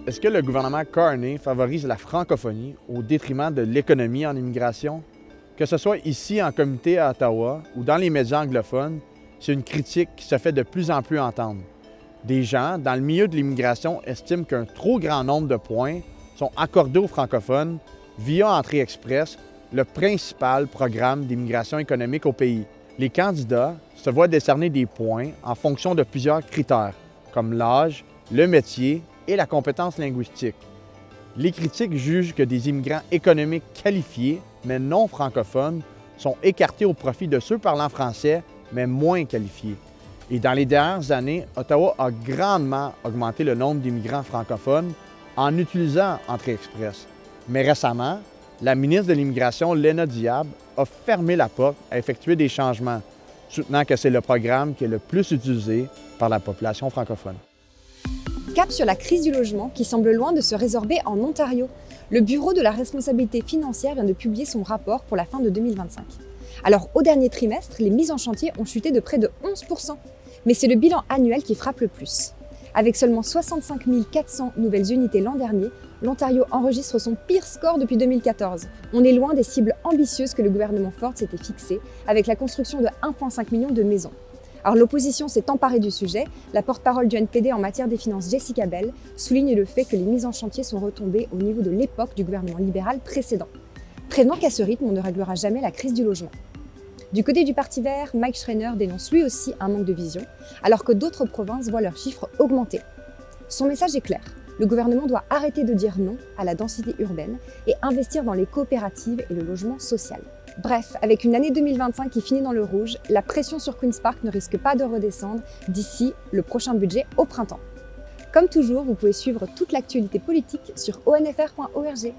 Est-ce que le gouvernement Carney favorise la francophonie au détriment de l'économie en immigration? Que ce soit ici en comité à Ottawa ou dans les médias anglophones, c'est une critique qui se fait de plus en plus entendre. Des gens, dans le milieu de l'immigration, estiment qu'un trop grand nombre de points sont accordés aux francophones via Entrée Express, le principal programme d'immigration économique au pays. Les candidats se voient décerner des points en fonction de plusieurs critères, comme l'âge, le métier et la compétence linguistique. Les critiques jugent que des immigrants économiques qualifiés, mais non francophones, sont écartés au profit de ceux parlant français, mais moins qualifiés. Et dans les dernières années, Ottawa a grandement augmenté le nombre d'immigrants francophones en utilisant Entrée Express. Mais récemment, la ministre de l'Immigration, Léna Diab, a fermé la porte à effectuer des changements, soutenant que c'est le programme qui est le plus utilisé par la population francophone. Cap sur la crise du logement qui semble loin de se résorber en Ontario. Le Bureau de la responsabilité financière vient de publier son rapport pour la fin de 2025. Alors au dernier trimestre, les mises en chantier ont chuté de près de 11%. Mais c'est le bilan annuel qui frappe le plus. Avec seulement 65 400 nouvelles unités l'an dernier, l'Ontario enregistre son pire score depuis 2014. On est loin des cibles ambitieuses que le gouvernement Ford s'était fixées, avec la construction de 1,5 million de maisons. Alors l'opposition s'est emparée du sujet. La porte-parole du NPD en matière des finances, Jessica Bell, souligne le fait que les mises en chantier sont retombées au niveau de l'époque du gouvernement libéral précédent. Prévenant qu'à ce rythme, on ne réglera jamais la crise du logement. Du côté du Parti vert, Mike Schreiner dénonce lui aussi un manque de vision, alors que d'autres provinces voient leurs chiffres augmenter. Son message est clair. Le gouvernement doit arrêter de dire non à la densité urbaine et investir dans les coopératives et le logement social. Bref, avec une année 2025 qui finit dans le rouge, la pression sur Queen's Park ne risque pas de redescendre d'ici le prochain budget au printemps. Comme toujours, vous pouvez suivre toute l'actualité politique sur onfr.org.